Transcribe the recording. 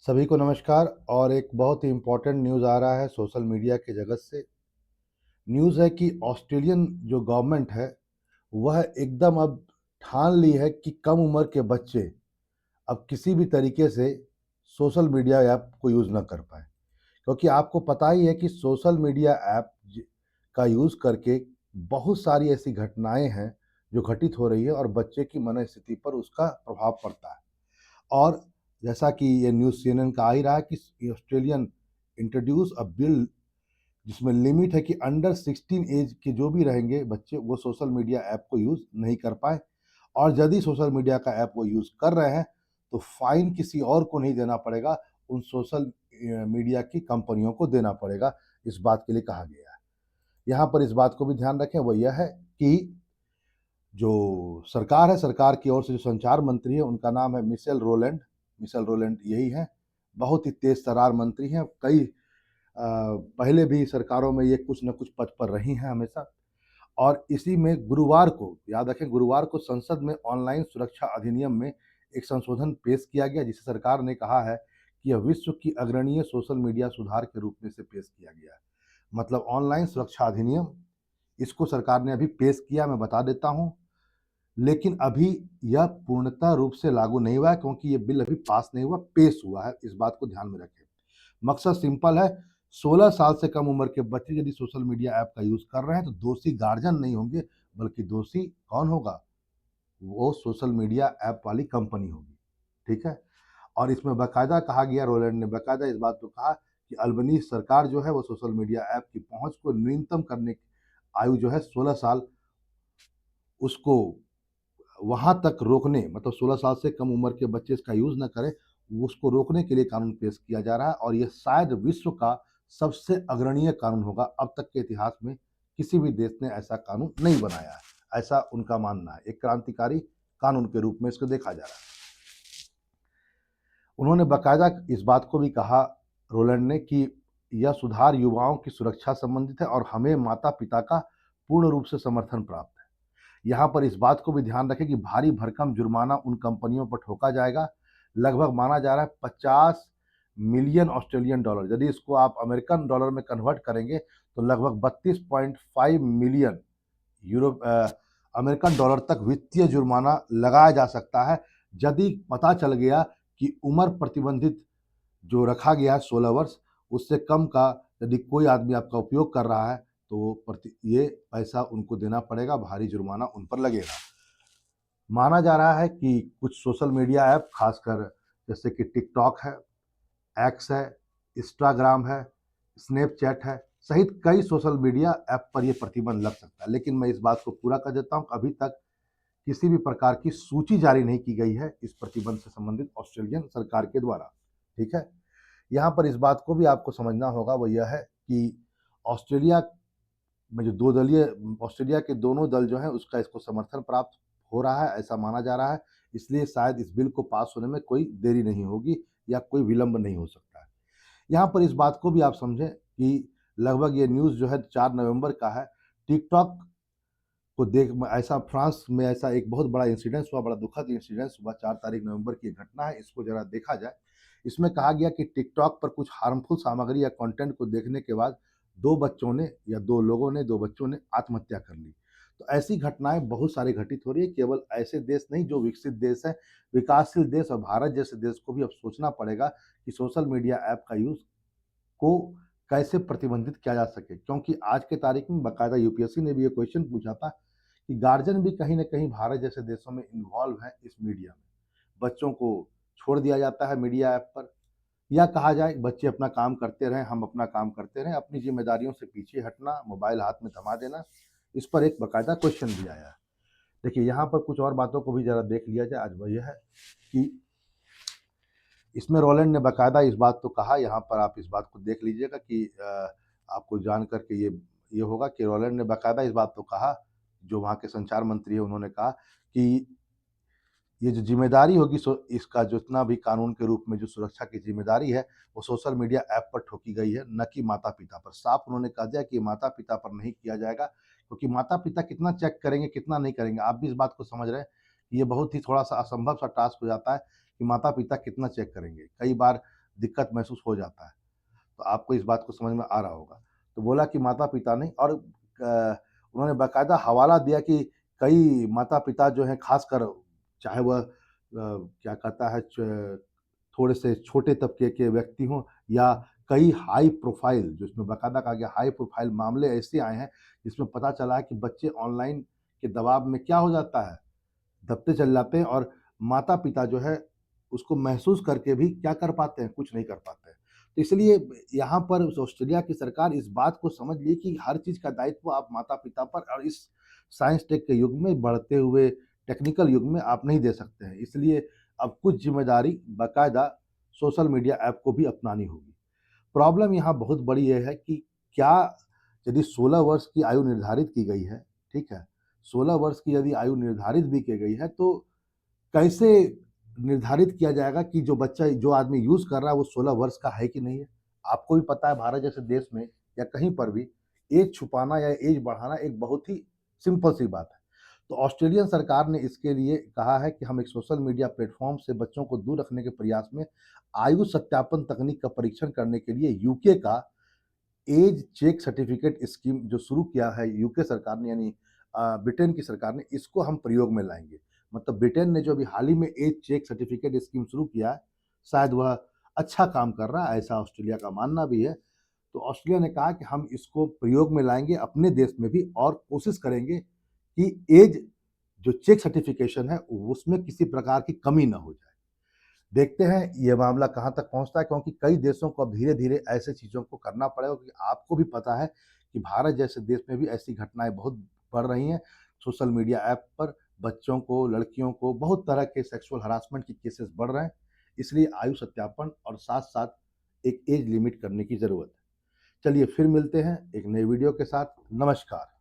सभी को नमस्कार। और एक बहुत ही इम्पोर्टेंट न्यूज़ आ रहा है सोशल मीडिया के जगत से। न्यूज़ है कि ऑस्ट्रेलियन जो गवर्नमेंट है वह एकदम अब ठान ली है कि कम उम्र के बच्चे अब किसी भी तरीके से सोशल मीडिया ऐप को यूज़ ना कर पाए, क्योंकि आपको पता ही है कि सोशल मीडिया ऐप का यूज़ करके बहुत सारी ऐसी घटनाएं हैं जो घटित हो रही है और बच्चे की मनस्थिति पर उसका प्रभाव पड़ता है। और जैसा कि ये न्यूज़ सीएनएन का आ ही रहा है कि ऑस्ट्रेलियन इंट्रोड्यूस अ बिल जिसमें लिमिट है कि अंडर 16 एज के जो भी रहेंगे बच्चे वो सोशल मीडिया ऐप को यूज़ नहीं कर पाए। और यदि सोशल मीडिया का ऐप वो यूज़ कर रहे हैं तो फाइन किसी और को नहीं देना पड़ेगा, उन सोशल मीडिया की कंपनियों को देना पड़ेगा। इस बात के लिए कहा गया है। यहाँ पर इस बात को भी ध्यान रखें, वो यह है कि जो सरकार है, सरकार की ओर से जो संचार मंत्री है उनका नाम है मिशेल रोलैंड यही है। बहुत ही तेज तर्रार मंत्री हैं। कई पहले भी सरकारों में ये कुछ न कुछ पद पर रही हैं हमेशा। और इसी में गुरुवार को, याद रखें, गुरुवार को संसद में ऑनलाइन सुरक्षा अधिनियम में एक संशोधन पेश किया गया, जिसे सरकार ने कहा है कि यह विश्व की अग्रणीय सोशल मीडिया सुधार के रूप में से पेश किया गया है। मतलब ऑनलाइन सुरक्षा अधिनियम, इसको सरकार ने अभी पेश किया, मैं बता देता हूँ। लेकिन अभी यह पूर्णतः रूप से लागू नहीं हुआ है, क्योंकि ये बिल अभी पास नहीं हुआ, पेश हुआ है। इस बात को ध्यान में रखें। मकसद सिंपल है, 16 साल से कम उम्र के बच्चे यदि सोशल मीडिया ऐप का यूज़ कर रहे हैं तो दोषी गार्जियन नहीं होंगे, बल्कि दोषी कौन होगा? वो सोशल मीडिया ऐप वाली कंपनी होगी। ठीक है? और इसमें बाकायदा कहा गया, रोलैंड ने बाकायदा इस बात को कहा कि अल्बनीज़ सरकार जो है वो सोशल मीडिया ऐप की पहुँच को न्यूनतम करने की आयु जो है 16 साल, उसको वहाँ तक रोकने, मतलब 16 साल से कम उम्र के बच्चे इसका यूज़ ना करें, उसको रोकने के लिए कानून पेश किया जा रहा है। और ये शायद विश्व का सबसे अग्रणीय कानून होगा। अब तक के इतिहास में किसी भी देश ने ऐसा कानून नहीं बनाया है, ऐसा उनका मानना है। एक क्रांतिकारी कानून के रूप में इसको देखा जा रहा है। उन्होंने बाकायदा इस बात को भी कहा, रोलैंड ने, कि यह सुधार युवाओं की सुरक्षा संबंधित है और हमें माता-पिता का पूर्ण रूप से समर्थन प्राप्त है। यहाँ पर इस बात को भी ध्यान रखें कि भारी भरकम जुर्माना उन कंपनियों पर ठोका जाएगा। लगभग माना जा रहा है 50 मिलियन ऑस्ट्रेलियन डॉलर। यदि इसको आप अमेरिकन डॉलर में कन्वर्ट करेंगे तो लगभग 32.5 मिलियन यूरो अमेरिकन डॉलर तक वित्तीय जुर्माना लगाया जा सकता है, यदि पता चल गया कि उम्र प्रतिबंधित जो रखा गया है 16 वर्ष, उससे कम का यदि कोई आदमी आपका उपयोग कर रहा है तो ये पैसा उनको देना पड़ेगा, भारी जुर्माना उन पर लगेगा। माना जा रहा है कि कुछ सोशल मीडिया ऐप, खासकर जैसे कि टिकटॉक है, एक्स है, इंस्टाग्राम है, स्नैपचैट है, सहित कई सोशल मीडिया ऐप पर ये प्रतिबंध लग सकता है। लेकिन मैं इस बात को पूरा कर देता हूँ, अभी तक किसी भी प्रकार की सूची जारी नहीं की गई है इस प्रतिबंध से संबंधित ऑस्ट्रेलियन सरकार के द्वारा। ठीक है? यहाँ पर इस बात को भी आपको समझना होगा, वो यह है कि ऑस्ट्रेलिया में जो दो दलीय, ऑस्ट्रेलिया के दोनों दल जो हैं उसका इसको समर्थन प्राप्त हो रहा है, ऐसा माना जा रहा है। इसलिए शायद इस बिल को पास होने में कोई देरी नहीं होगी या कोई विलंब नहीं हो सकता है। यहाँ पर इस बात को भी आप समझें कि लगभग ये न्यूज़ जो है 4 नवंबर का है। टिकटॉक को देख ऐसा फ्रांस में ऐसा एक बहुत बड़ा इंसिडेंस हुआ, बड़ा दुखद इंसिडेंस हुआ। 4 तारीख नवंबर की घटना है, इसको ज़रा देखा जाए। इसमें कहा गया कि टिकटॉक पर कुछ हार्मफुल सामग्री या कंटेंट को देखने के बाद 2 बच्चों ने, या 2 लोगों ने, 2 बच्चों ने आत्महत्या कर ली। तो ऐसी घटनाएँ बहुत सारी घटित हो रही है। केवल ऐसे देश नहीं जो विकसित देश हैं, विकासशील देश और भारत जैसे देश को भी अब सोचना पड़ेगा कि सोशल मीडिया ऐप का यूज़ को कैसे प्रतिबंधित किया जा सके। क्योंकि आज के तारीख में बाकायदा यूपीएससी ने भी ये क्वेश्चन पूछा था कि गार्जियन भी कहीं न कहीं भारत जैसे देशों में इन्वॉल्व हैं इस मीडिया में। बच्चों को छोड़ दिया जाता है मीडिया ऐप पर, या कहा जाए बच्चे अपना काम करते रहें, हम अपना काम करते रहें, अपनी ज़िम्मेदारियों से पीछे हटना, मोबाइल हाथ में थमा देना। इस पर एक बाकायदा क्वेश्चन भी आया है। देखिए, यहाँ पर कुछ और बातों को भी ज़रा देख लिया जाए। आज वह यह है कि इसमें रोलैंड ने बाकायदा इस बात को कहा, यहाँ पर आप इस बात को देख लीजिएगा कि आपको जान कर के ये होगा कि रोलैंड ने बाकायदा इस बात को कहा, जो वहाँ के संचार मंत्री हैं उन्होंने कहा कि ये जो ज़िम्मेदारी होगी, इसका जितना भी कानून के रूप में जो सुरक्षा की ज़िम्मेदारी है, वो सोशल मीडिया ऐप पर ठोकी गई है, ना कि माता-पिता पर। साफ उन्होंने कह दिया कि माता-पिता पर नहीं किया जाएगा, क्योंकि माता-पिता कितना चेक करेंगे, कितना नहीं करेंगे। आप भी इस बात को समझ रहे हैं कि ये बहुत ही थोड़ा-सा असंभव सा टास्क हो जाता है कि माता-पिता कितना चेक करेंगे। कई बार दिक्कत महसूस हो जाता है। तो आपको इस बात को समझ में आ रहा होगा। तो बोला कि माता-पिता ने और उन्होंने बाकायदा हवाला दिया कि कई माता-पिता जो हैं ख़ासकर चाहे वह क्या कहता है च थोड़े से छोटे तबके के व्यक्ति हों या कई हाई प्रोफ़ाइल जिसमें बाकायदा कहा गया हाई प्रोफ़ाइल मामले ऐसे आए हैं, जिसमें पता चला है कि बच्चे ऑनलाइन के दबाव में क्या हो जाता है, दबते चले जाते हैं और माता-पिता जो है उसको महसूस करके भी क्या कर पाते हैं, कुछ नहीं कर पाते हैं। तो इसलिए यहाँ पर ऑस्ट्रेलिया की सरकार इस बात को समझ ली कि हर चीज़ का दायित्व आप माता-पिता पर और इस साइंस टेक के युग में, बढ़ते हुए टेक्निकल युग में आप नहीं दे सकते हैं। इसलिए अब कुछ ज़िम्मेदारी बाकायदा सोशल मीडिया ऐप को भी अपनानी होगी। प्रॉब्लम यहाँ बहुत बड़ी ये है कि क्या यदि 16 वर्ष की आयु निर्धारित की गई है, ठीक है? 16 वर्ष की यदि आयु निर्धारित भी की गई है, तो कैसे निर्धारित किया जाएगा कि जो आदमी यूज़ कर रहा है वो 16 वर्ष का है कि नहीं है? आपको भी पता है भारत जैसे देश में या कहीं पर भी ऐज छुपाना या ऐज बढ़ाना एक बहुत ही सिंपल सी बात है। तो ऑस्ट्रेलियन सरकार ने इसके लिए कहा है कि हम एक सोशल मीडिया प्लेटफ़ॉर्म से बच्चों को दूर रखने के प्रयास में आयु सत्यापन तकनीक का परीक्षण करने के लिए यूके का एज चेक सर्टिफिकेट स्कीम जो शुरू किया है यूके सरकार ने यानी ब्रिटेन की सरकार ने, इसको हम प्रयोग में लाएँगे। मतलब ब्रिटेन ने जो अभी हाल ही में एज चेक सर्टिफिकेट स्कीम शुरू किया है, शायद वह अच्छा काम कर रहा है, ऐसा ऑस्ट्रेलिया का मानना भी है। तो ऑस्ट्रेलिया ने कहा कि हम इसको प्रयोग में लाएँगे अपने देश में भी और कोशिश करेंगे कि एज जो चेक सर्टिफिकेशन है, उसमें किसी प्रकार की कमी ना हो जाए। देखते हैं ये मामला कहाँ तक पहुँचता है क्योंकि कई देशों को अब धीरे-धीरे ऐसे चीज़ों को करना पड़ेगा क्योंकि आपको भी पता है कि भारत जैसे देश में भी ऐसी घटनाएँ बहुत बढ़ रही हैं। सोशल मीडिया ऐप पर बच्चों को, लड़कियों को बहुत तरह के सेक्सुअल हरासमेंट के केसेज़ बढ़ रहे हैं। इसलिए आयु सत्यापन और साथ-साथ एक एज लिमिट करने की ज़रूरत है। चलिए फिर मिलते हैं एक नई वीडियो के साथ। नमस्कार।